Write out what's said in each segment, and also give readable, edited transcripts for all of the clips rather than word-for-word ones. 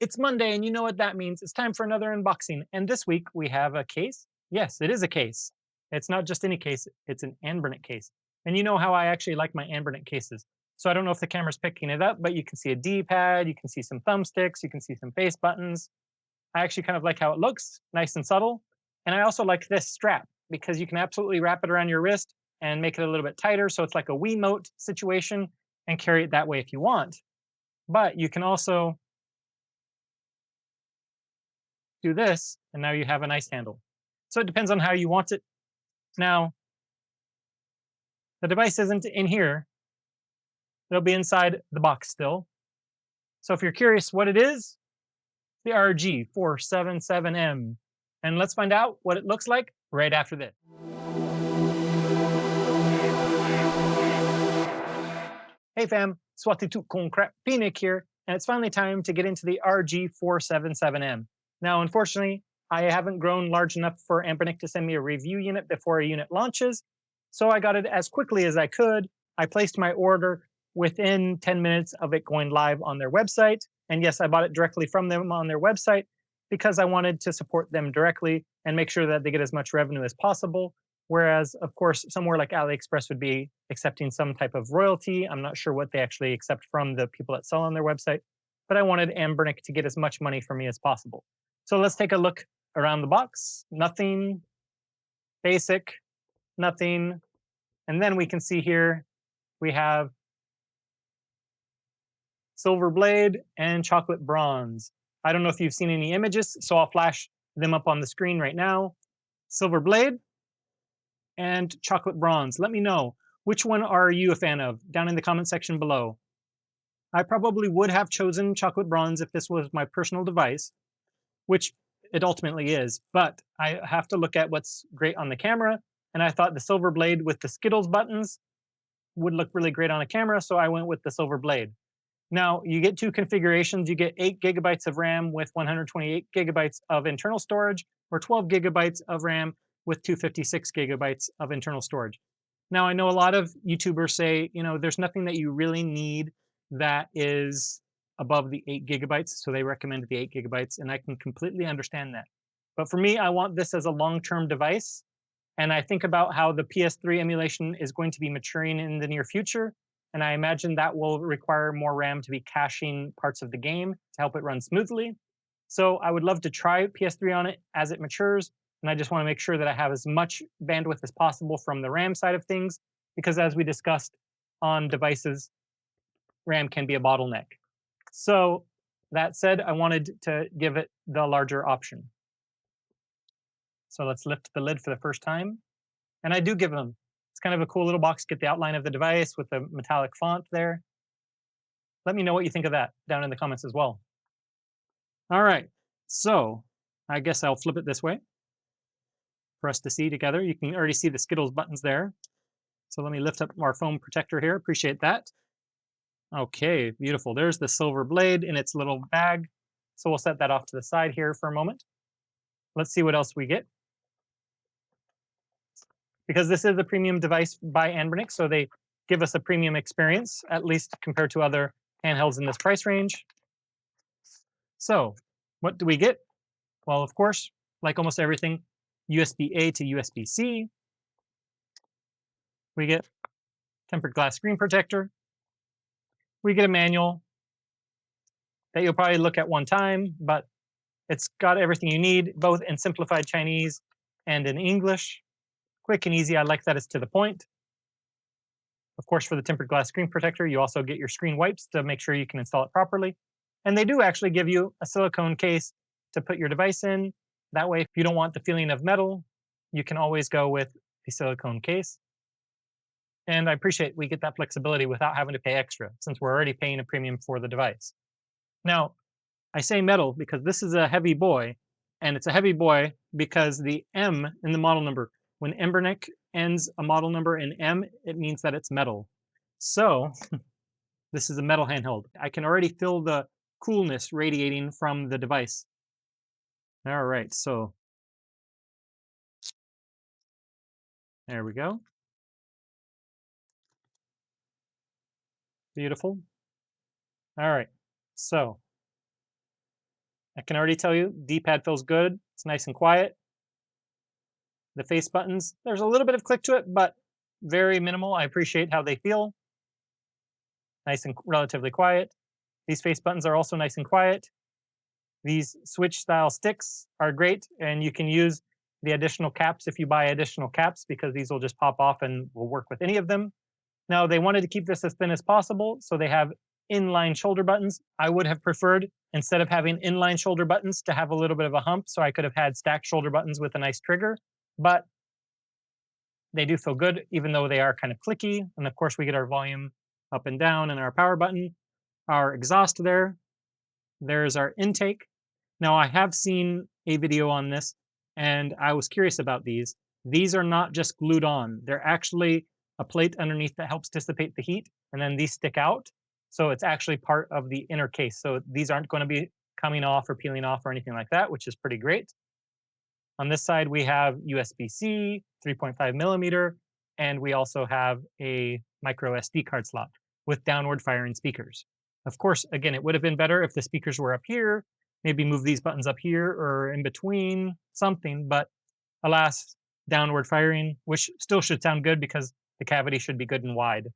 It's Monday, and you know what that means. It's time for another unboxing. And this week we have a case. Yes, it is a case. It's not just any case, it's an Anbernic case. And you know how I actually like my Anbernic cases. So I don't know if the camera's picking it up, but you can see a D-pad, you can see some thumbsticks, you can see some face buttons. I actually kind of like how it looks, nice and subtle. And I also like this strap because you can absolutely wrap it around your wrist and make it a little bit tighter. So it's like a Wiimote situation and carry it that way if you want. But you can also do this, and now you have a nice handle. So it depends on how you want it. Now, the device isn't in here. It'll be inside the box still. So if you're curious what it is, the RG477M. And let's find out what it looks like right after this. Hey fam, Swati Tuk Konkrat Phoenix here, and it's finally time to get into the RG477M. Now, unfortunately, I haven't grown large enough for Anbernic to send me a review unit before a unit launches, so I got it as quickly as I could. I placed my order within 10 minutes of it going live on their website, and yes, I bought it directly from them on their website because I wanted to support them directly and make sure that they get as much revenue as possible. Whereas, of course, somewhere like AliExpress would be accepting some type of royalty. I'm not sure what they actually accept from the people that sell on their website, but I wanted Anbernic to get as much money for me as possible. So let's take a look around the box. Nothing basic, nothing. And then we can see here we have silver blade and chocolate bronze. I don't know if you've seen any images, so I'll flash them up on the screen right now. Silver blade and chocolate bronze. Let me know, which one are you a fan of down in the comment section below. I probably would have chosen chocolate bronze if this was my personal device, which it ultimately is, but I have to look at what's great on the camera, and I thought the silver blade with the Skittles buttons would look really great on a camera, so I went with the silver blade. Now, you get two configurations. You get 8 gigabytes of RAM with 128 gigabytes of internal storage, or 12 gigabytes of RAM with 256 gigabytes of internal storage. Now, I know a lot of YouTubers say, there's nothing that you really need that is above the 8 gigabytes, so they recommend the 8 gigabytes, and I can completely understand that. But for me, I want this as a long-term device, and I think about how the PS3 emulation is going to be maturing in the near future, and I imagine that will require more RAM to be caching parts of the game to help it run smoothly. So I would love to try PS3 on it as it matures, and I just want to make sure that I have as much bandwidth as possible from the RAM side of things, because as we discussed on devices, RAM can be a bottleneck. So that said, I wanted to give it the larger option. So let's lift the lid for the first time. And I do give them, it's kind of a cool little box, get the outline of the device with the metallic font there. Let me know what you think of that down in the comments as well. All right, so I guess I'll flip it this way for us to see together. You can already see the Skittles buttons there. So let me lift up our foam protector here. Appreciate that. Okay, beautiful. There's the silver blade in its little bag. So we'll set that off to the side here for a moment. Let's see what else we get. Because this is a premium device by Anbernic, so they give us a premium experience, at least compared to other handhelds in this price range. So what do we get? Well, of course, like almost everything, USB-A to USB-C. We get tempered glass screen protector. We get a manual that you'll probably look at one time, but it's got everything you need, both in simplified Chinese and in English. Quick and easy. I like that it's to the point. Of course, for the tempered glass screen protector, you also get your screen wipes to make sure you can install it properly. And they do actually give you a silicone case to put your device in. That way, if you don't want the feeling of metal, you can always go with the silicone case. And I appreciate we get that flexibility without having to pay extra, since we're already paying a premium for the device. Now, I say metal because this is a heavy boy, and it's a heavy boy because the M in the model number, when Anbernic ends a model number in M, it means that it's metal. So this is a metal handheld. I can already feel the coolness radiating from the device. All right, so there we go. Beautiful. All right, so I can already tell you, D-pad feels good. It's nice and quiet. The face buttons, there's a little bit of click to it, but very minimal. I appreciate how they feel. Nice and relatively quiet. These face buttons are also nice and quiet. These switch style sticks are great, and you can use the additional caps if you buy additional caps, because these will just pop off and will work with any of them. Now, they wanted to keep this as thin as possible, so they have inline shoulder buttons. I would have preferred, instead of having inline shoulder buttons, to have a little bit of a hump, so I could have had stacked shoulder buttons with a nice trigger, but they do feel good, even though they are kind of clicky. And of course, we get our volume up and down and our power button, our exhaust there. There's our intake. Now, I have seen a video on this, and I was curious about these. These are not just glued on. They're actually a plate underneath that helps dissipate the heat, and then these stick out. So it's actually part of the inner case. So these aren't going to be coming off or peeling off or anything like that, which is pretty great. On this side, we have USB-C, 3.5 millimeter, and we also have a micro SD card slot with downward firing speakers. Of course, again, it would have been better if the speakers were up here, maybe move these buttons up here or in between, something, but alas, downward firing, which still should sound good because the cavity should be good and wide.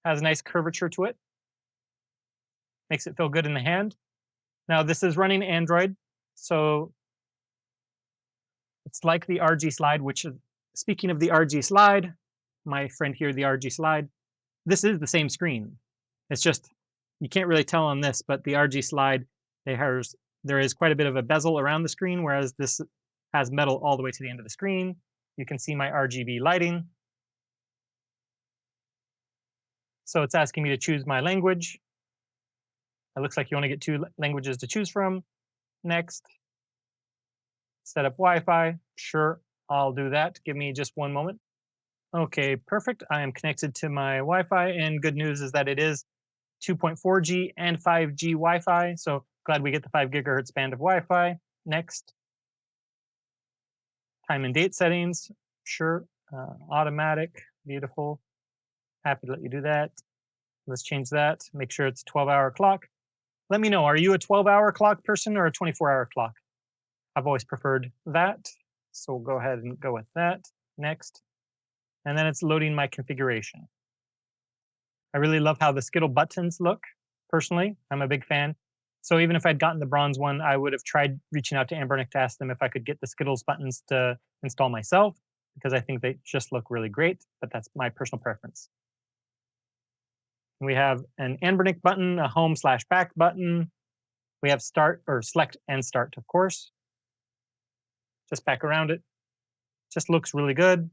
Has a nice curvature to it. Makes it feel good in the hand. Now, this is running Android, so it's like the RG slide, which, speaking of the RG slide, my friend here, the RG slide, this is the same screen. It's just, you can't really tell on this, but the RG slide, there is quite a bit of a bezel around the screen, whereas this has metal all the way to the end of the screen. You can see my RGB lighting. So it's asking me to choose my language. It looks like you only get 2 languages to choose from. Next. Set up Wi-Fi. Sure, I'll do that. Give me just one moment. Okay, perfect. I am connected to my Wi-Fi, and good news is that it is 2.4G and 5G Wi-Fi. So glad we get the 5 gigahertz band of Wi-Fi. Next. Time and date settings. Sure. Automatic. Beautiful. Happy to let you do that. Let's change that. Make sure it's 12-hour clock. Let me know, are you a 12-hour clock person or a 24-hour clock? I've always preferred that. So we'll go ahead and go with that. Next. And then it's loading my configuration. I really love how the Skittle buttons look, personally. I'm a big fan. So even if I'd gotten the bronze one, I would have tried reaching out to Anbernic to ask them if I could get the Skittles buttons to install myself, because I think they just look really great, but that's my personal preference. We have an Anbernic button, a home/back button. We have start, or select and start, of course. Just back around it. Just looks really good.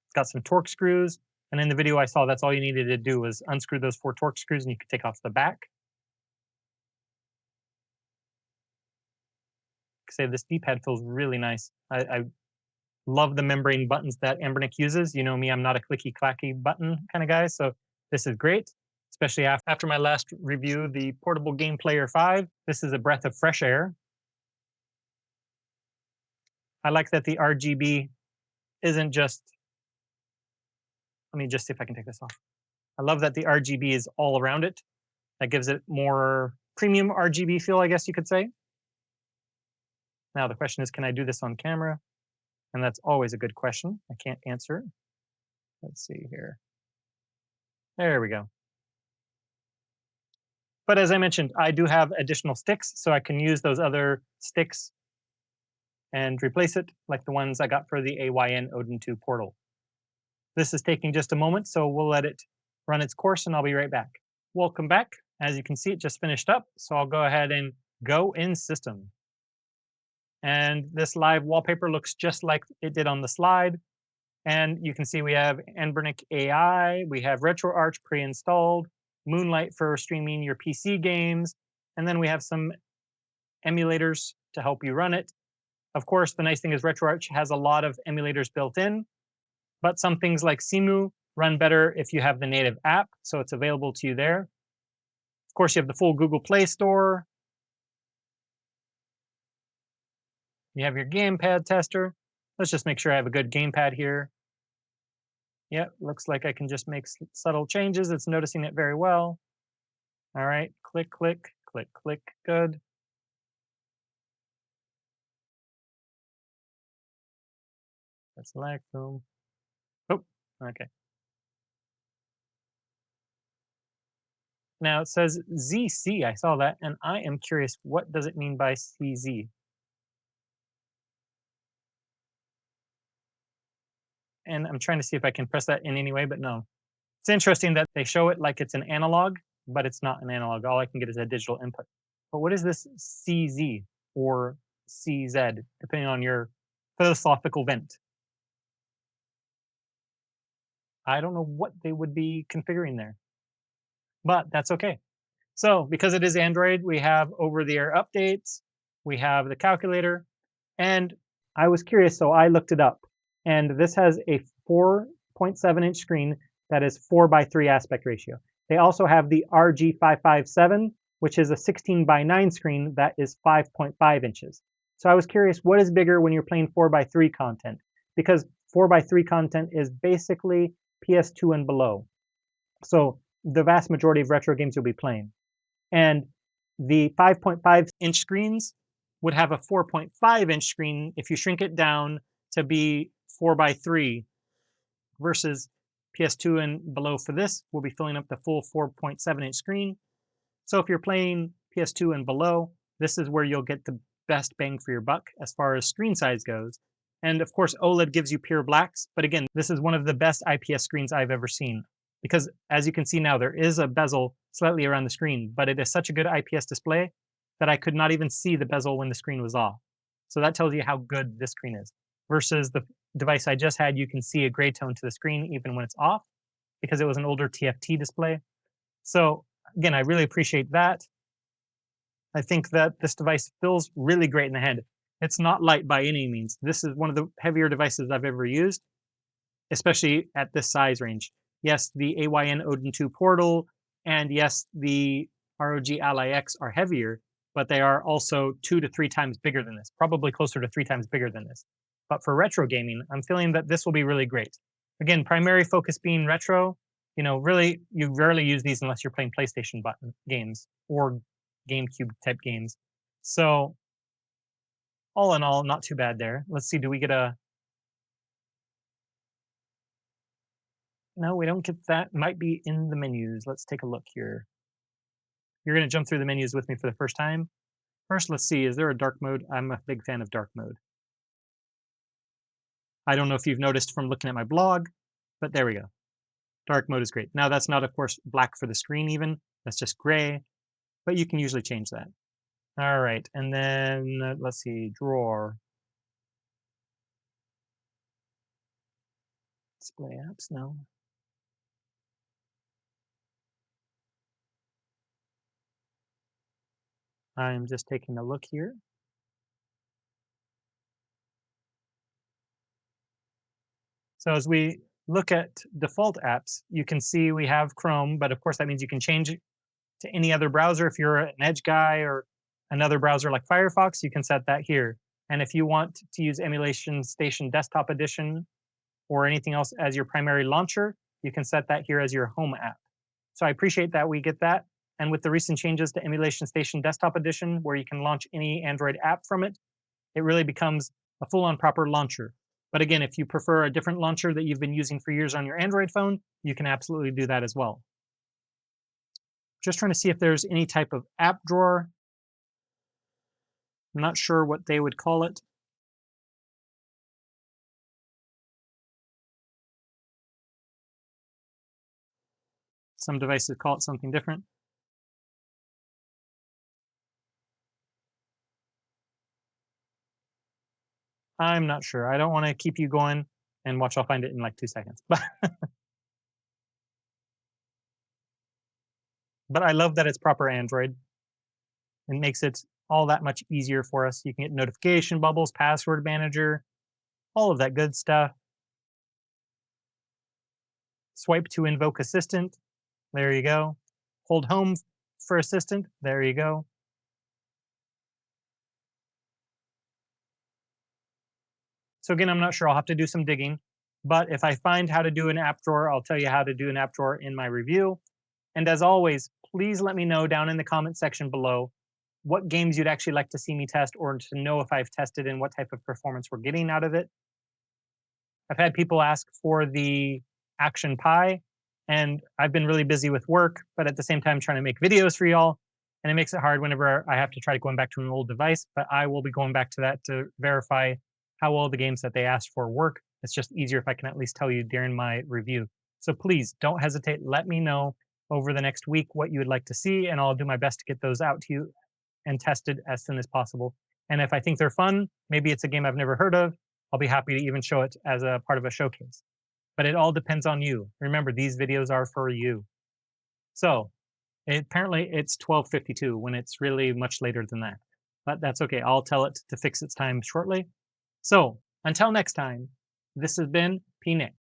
It's got some Torx screws. And in the video I saw, that's all you needed to do was unscrew those 4 Torx screws and you could take off the back. Say this D-pad feels really nice. I love the membrane buttons that Anbernic uses. You know me, I'm not a clicky clacky button kind of guy, so this is great, especially after my last review, the Portable Game Player 5. This is a breath of fresh air. I like that the RGB isn't just, let me just see if I can take this off. I love that the RGB is all around it. That gives it more premium RGB feel, I guess you could say. Now the question is, can I do this on camera? And that's always a good question. I can't answer. Let's see here. There we go. But as I mentioned, I do have additional sticks, so I can use those other sticks and replace it, like the ones I got for the AYN Odin 2 portal. This is taking just a moment, so we'll let it run its course and I'll be right back. Welcome back. As you can see, it just finished up, so I'll go ahead and go in system. And this live wallpaper looks just like it did on the slide. And you can see we have Anbernic AI, we have RetroArch pre-installed, Moonlight for streaming your PC games, and then we have some emulators to help you run it. Of course, the nice thing is RetroArch has a lot of emulators built in, but some things like Simu run better if you have the native app, so it's available to you there. Of course, you have the full Google Play Store. You have your gamepad tester. Let's just make sure I have a good gamepad here. Yeah, looks like I can just make subtle changes. It's noticing it very well. All right, click, click, click, click, good. Select, boom. Oh, okay. Now it says ZC, I saw that, and I am curious, what does it mean by CZ? And I'm trying to see if I can press that in any way, but no. It's interesting that they show it like it's an analog, but it's not an analog. All I can get is a digital input. But what is this CZ or CZ, depending on your philosophical bent? I don't know what they would be configuring there, but that's okay. So because it is Android, we have over-the-air updates, we have the calculator, and I was curious, so I looked it up. And this has a 4.7-inch screen that is 4:3 aspect ratio. They also have the RG557, which is a 16:9 screen that is 5.5 inches. So I was curious, what is bigger when you're playing 4:3 content? Because 4:3 content is basically PS2 and below. So the vast majority of retro games you'll be playing. And the 5.5-inch screens would have a 4.5-inch screen if you shrink it down to be 4:3 versus PS2 and below for this will be filling up the full 4.7-inch screen. So if you're playing PS2 and below, this is where you'll get the best bang for your buck as far as screen size goes. And of course, OLED gives you pure blacks, but again, this is one of the best IPS screens I've ever seen. Because as you can see now, there is a bezel slightly around the screen, but it is such a good IPS display that I could not even see the bezel when the screen was off. So that tells you how good this screen is. Versus the device I just had, you can see a gray tone to the screen even when it's off because it was an older TFT display. So again, I really appreciate that. I think that this device feels really great in the hand. It's not light by any means. This is one of the heavier devices I've ever used, especially at this size range. Yes, the AYN Odin 2 Portal and yes, the ROG Ally X are heavier, but they are also 2 to 3 times bigger than this, probably closer to 3 times bigger than this. But for retro gaming, I'm feeling that this will be really great. Again, primary focus being retro, really, you rarely use these unless you're playing PlayStation button games or GameCube type games. So all in all, not too bad there. Let's see, do we get a... No, we don't get that. Might be in the menus. Let's take a look here. You're going to jump through the menus with me for the first time. First, let's see, is there a dark mode? I'm a big fan of dark mode. I don't know if you've noticed from looking at my blog, but there we go. Dark mode is great. Now that's not, of course, black for the screen even. That's just gray, but you can usually change that. All right, and then let's see, drawer. Display apps, no. I'm just taking a look here. So as we look at default apps, you can see we have Chrome, but of course that means you can change it to any other browser. If you're an Edge guy or another browser like Firefox, you can set that here. And if you want to use Emulation Station Desktop Edition or anything else as your primary launcher, you can set that here as your home app. So I appreciate that we get that. And with the recent changes to Emulation Station Desktop Edition, where you can launch any Android app from it, it really becomes a full-on proper launcher. But again, if you prefer a different launcher that you've been using for years on your Android phone, you can absolutely do that as well. Just trying to see if there's any type of app drawer. I'm not sure what they would call it. Some devices call it something different. I'm not sure. I don't want to keep you going and watch. I'll find it in like 2 seconds. But I love that it's proper Android. It makes it all that much easier for us. You can get notification bubbles, password manager, all of that good stuff. Swipe to invoke assistant. There you go. Hold home for assistant. There you go. So again, I'm not sure. I'll have to do some digging. But if I find how to do an app drawer, I'll tell you how to do an app drawer in my review. And as always, please let me know down in the comment section below what games you'd actually like to see me test, or to know if I've tested and what type of performance we're getting out of it. I've had people ask for the Action Pi, and I've been really busy with work, but at the same time trying to make videos for y'all. And it makes it hard whenever I have to try to going back to an old device, but I will be going back to that to verify how well the games that they asked for work. It's just easier if I can at least tell you during my review. So please don't hesitate. Let me know over the next week what you would like to see, and I'll do my best to get those out to you and tested as soon as possible. And if I think they're fun, maybe it's a game I've never heard of, I'll be happy to even show it as a part of a showcase. But it all depends on you. Remember, these videos are for you. So apparently it's 12:52 when it's really much later than that. But that's okay. I'll tell it to fix its time shortly. So until next time, this has been P. Nick.